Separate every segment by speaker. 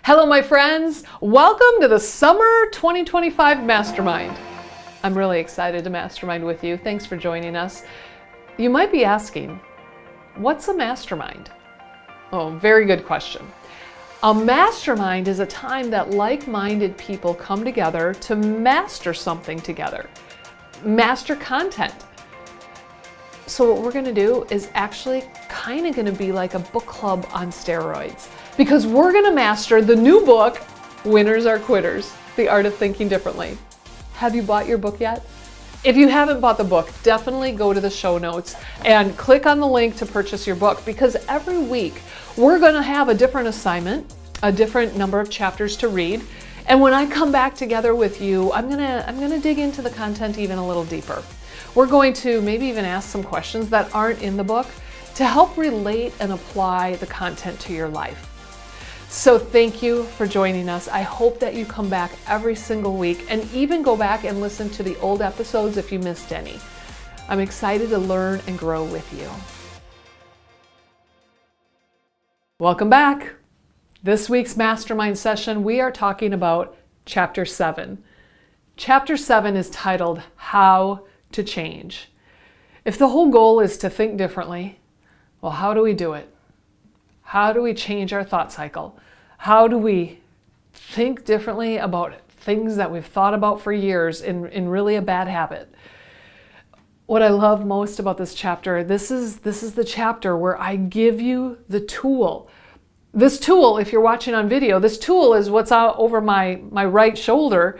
Speaker 1: Hello, my friends. Welcome to the Summer 2025 Mastermind. I'm really excited to mastermind with you. Thanks for joining us. You might be asking, what's a mastermind? Oh, very good question. A mastermind is a time that like-minded people come together to master something together, master content. So what we're going to do is actually kind of going to be like a book club on steroids, because we're going to master the new book, Winners Are Quitters, The Art of Thinking Differently. Have you bought your book yet? If you haven't bought the book, definitely go to the show notes and click on the link to purchase your book, because every week we're going to have a different assignment, a different number of chapters to read. And when I come back together with you, I'm going to dig into the content even a little deeper. We're going to maybe even ask some questions that aren't in the book to help relate and apply the content to your life. So thank you for joining us. I hope that you come back every single week and even go back and listen to the old episodes if you missed any. I'm excited to learn and grow with you. Welcome back. This week's mastermind session, we are talking about Chapter 7. Chapter 7 is titled, How to Change. If the whole goal is to think differently, well, how do we do it? How do we change our thought cycle? How do we think differently about things that we've thought about for years in really a bad habit? What I love most about this chapter, this is the chapter where I give you the tool. This tool, if you're watching on video, this tool is what's out over my right shoulder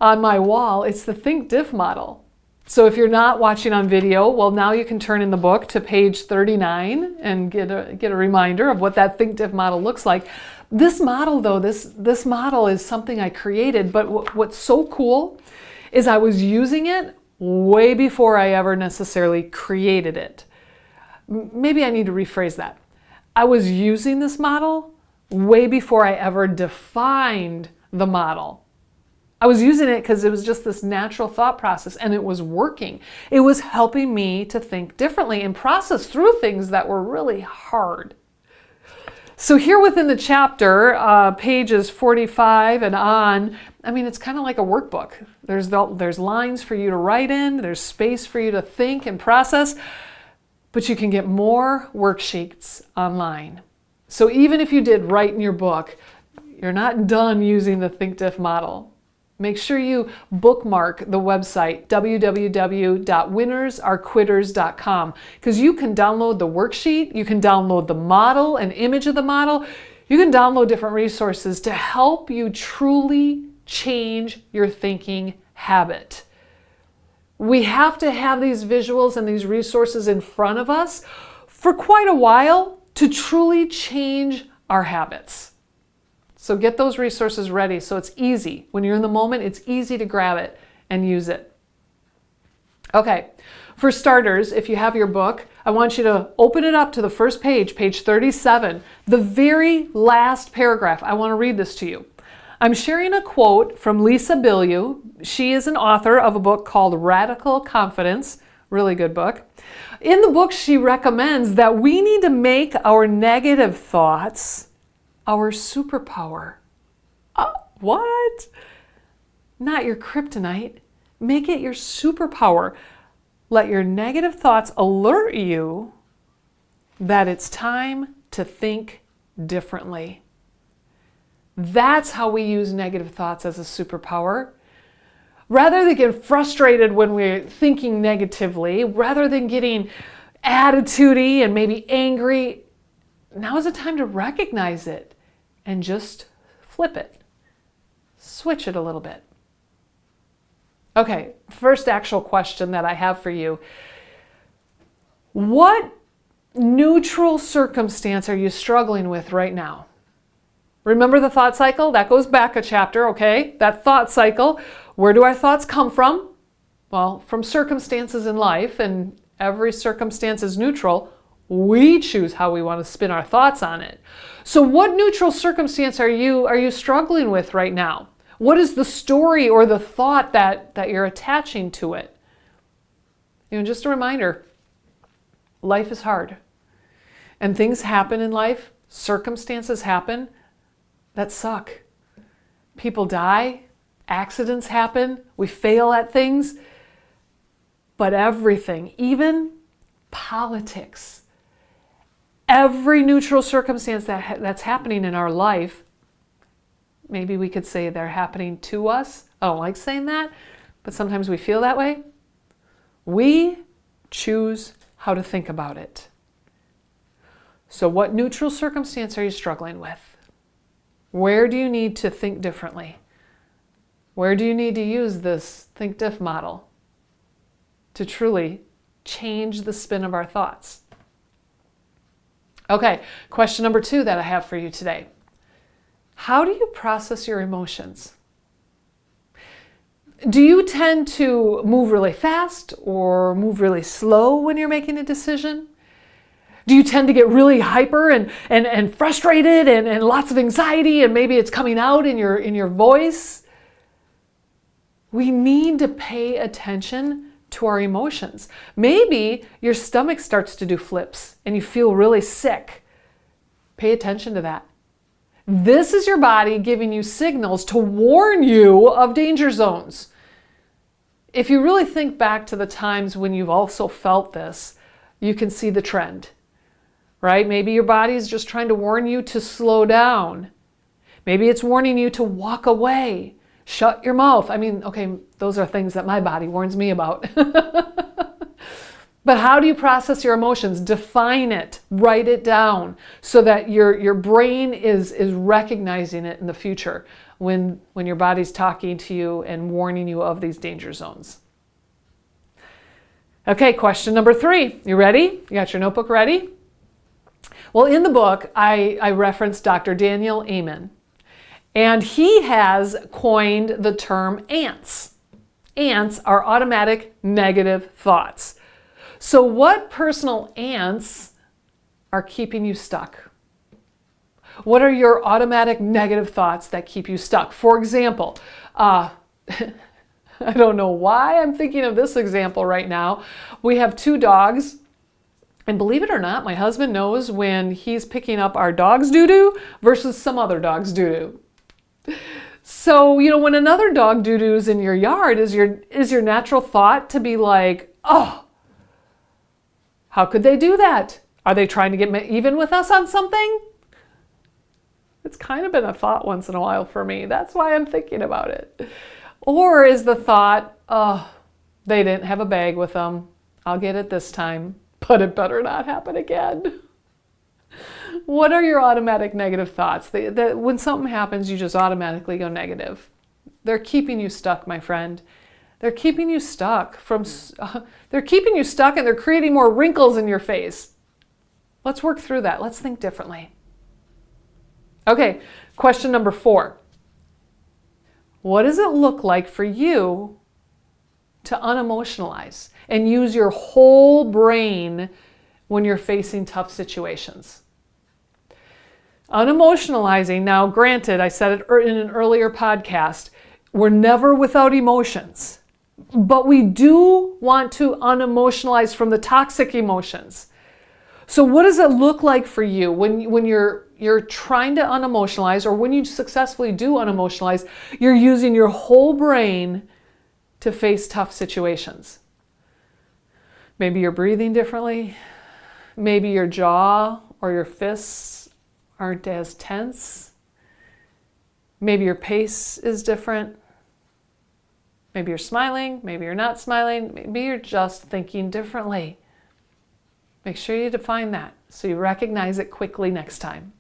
Speaker 1: on my wall. It's the Think Diff model. So if you're not watching on video, well, now you can turn in the book to page 39 and get a reminder of what that Think Diff model looks like. This model, though, this model is something I created, but what's so cool is I was using it way before I ever necessarily created it. Maybe I need to rephrase that. I was using this model way before I ever defined the model. I was using it because it was just this natural thought process and it was working. It was helping me to think differently and process through things that were really hard. So here within the chapter, pages 45 and on, I mean, it's kind of like a workbook. There's lines for you to write in, there's space for you to think and process, but you can get more worksheets online. So even if you did write in your book, you're not done using the Think Diff model. Make sure you bookmark the website, www.winnersarequitters.com, because you can download the worksheet, you can download the model, an image of the model, you can download different resources to help you truly change your thinking habit. We have to have these visuals and these resources in front of us for quite a while to truly change our habits. So get those resources ready so it's easy. When you're in the moment, it's easy to grab it and use it. Okay, for starters, if you have your book, I want you to open it up to the first page, page 37, the very last paragraph. I want to read this to you. I'm sharing a quote from Lisa Bilyeu. She is an author of a book called Radical Confidence, really good book. In the book, she recommends that we need to make our negative thoughts our superpower. What? Not your kryptonite. Make it your superpower. Let your negative thoughts alert you that it's time to think differently. That's how we use negative thoughts as a superpower. Rather than get frustrated when we're thinking negatively, rather than getting attitudey and maybe angry, now is the time to recognize it and just flip it. Switch it a little bit. Okay, first actual question that I have for you. What neutral circumstance are you struggling with right now? Remember the thought cycle? That goes back a chapter, okay? That thought cycle. Where do our thoughts come from? Well, from circumstances in life, and every circumstance is neutral. We choose how we want to spin our thoughts on it. So what neutral circumstance are you struggling with right now? What is the story or the thought that you're attaching to it? Just a reminder, life is hard. And things happen in life, circumstances happen. that suck. People die, accidents happen, we fail at things, but everything, even politics, every neutral circumstance that's happening in our life, maybe we could say they're happening to us. I don't like saying that, but sometimes we feel that way. We choose how to think about it. So what neutral circumstance are you struggling with? Where do you need to think differently? Where do you need to use this think diff model to truly change the spin of our thoughts? Okay, question number 2 that I have for you today. How do you process your emotions? Do you tend to move really fast or move really slow when you're making a decision? Do you tend to get really hyper and frustrated and lots of anxiety, and maybe it's coming out in your voice? We need to pay attention to our emotions. Maybe your stomach starts to do flips and you feel really sick. Pay attention to that. This is your body giving you signals to warn you of danger zones. If you really think back to the times when you've also felt this, you can see the trend, right? Maybe your body is just trying to warn you to slow down. Maybe it's warning you to walk away. Shut your mouth. I mean, okay, those are things that my body warns me about. But how do you process your emotions? Define it, write it down so that your brain is recognizing it in the future when your body's talking to you and warning you of these danger zones. Okay, question number 3. You ready? You got your notebook ready? Well, in the book, I referenced Dr. Daniel Amen. And he has coined the term ants. Ants are automatic negative thoughts. So what personal ants are keeping you stuck? What are your automatic negative thoughts that keep you stuck? For example, I don't know why I'm thinking of this example right now. We have 2 dogs. And believe it or not, my husband knows when he's picking up our dog's doo-doo versus some other dog's doo-doo. So, when another dog doo-doos in your yard, is your natural thought to be like, oh, how could they do that? Are they trying to get even with us on something? It's kind of been a thought once in a while for me. That's why I'm thinking about it. Or is the thought, oh, they didn't have a bag with them. I'll get it this time, but it better not happen again. What are your automatic negative thoughts? When something happens, you just automatically go negative. They're keeping you stuck, my friend. They're keeping you stuck they're keeping you stuck, and they're creating more wrinkles in your face. Let's work through that. Let's think differently. Okay, question number 4. What does it look like for you to unemotionalize and use your whole brain when you're facing tough situations? Unemotionalizing, now granted, I said it in an earlier podcast, we're never without emotions, but we do want to unemotionalize from the toxic emotions. So what does it look like for you when you're trying to unemotionalize, or when you successfully do unemotionalize, you're using your whole brain to face tough situations? Maybe you're breathing differently. Maybe your jaw or your fists aren't as tense. Maybe your pace is different. Maybe you're smiling, maybe you're not smiling, maybe you're just thinking differently. Make sure you define that so you recognize it quickly next time.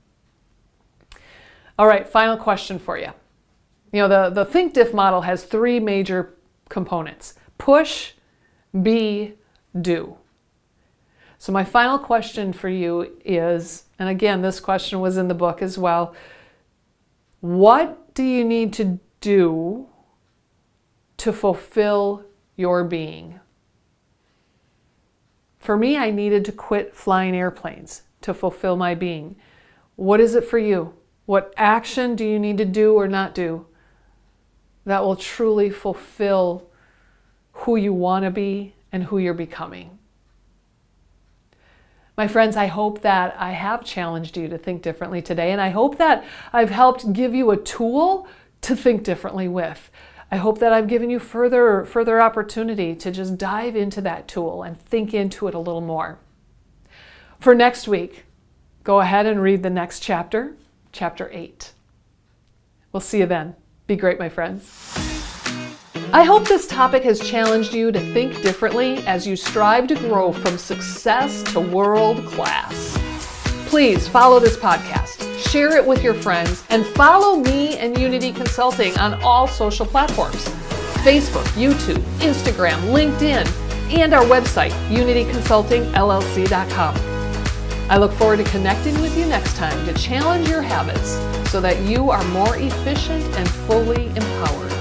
Speaker 1: All right, final question for you. The Think Diff model has 3 major components: push, be, do. So my final question for you is, and again, this question was in the book as well, what do you need to do to fulfill your being? For me, I needed to quit flying airplanes to fulfill my being. What is it for you? What action do you need to do or not do that will truly fulfill who you want to be and who you're becoming? My friends, I hope that I have challenged you to think differently today, and I hope that I've helped give you a tool to think differently with. I hope that I've given you further opportunity to just dive into that tool and think into it a little more. For next week, go ahead and read the next chapter, chapter 8. We'll see you then. Be great, my friends. I hope this topic has challenged you to think differently as you strive to grow from success to world class. Please follow this podcast, share it with your friends, and follow me and Unity Consulting on all social platforms: Facebook, YouTube, Instagram, LinkedIn, and our website, unityconsultingllc.com. I look forward to connecting with you next time to challenge your habits so that you are more efficient and fully empowered.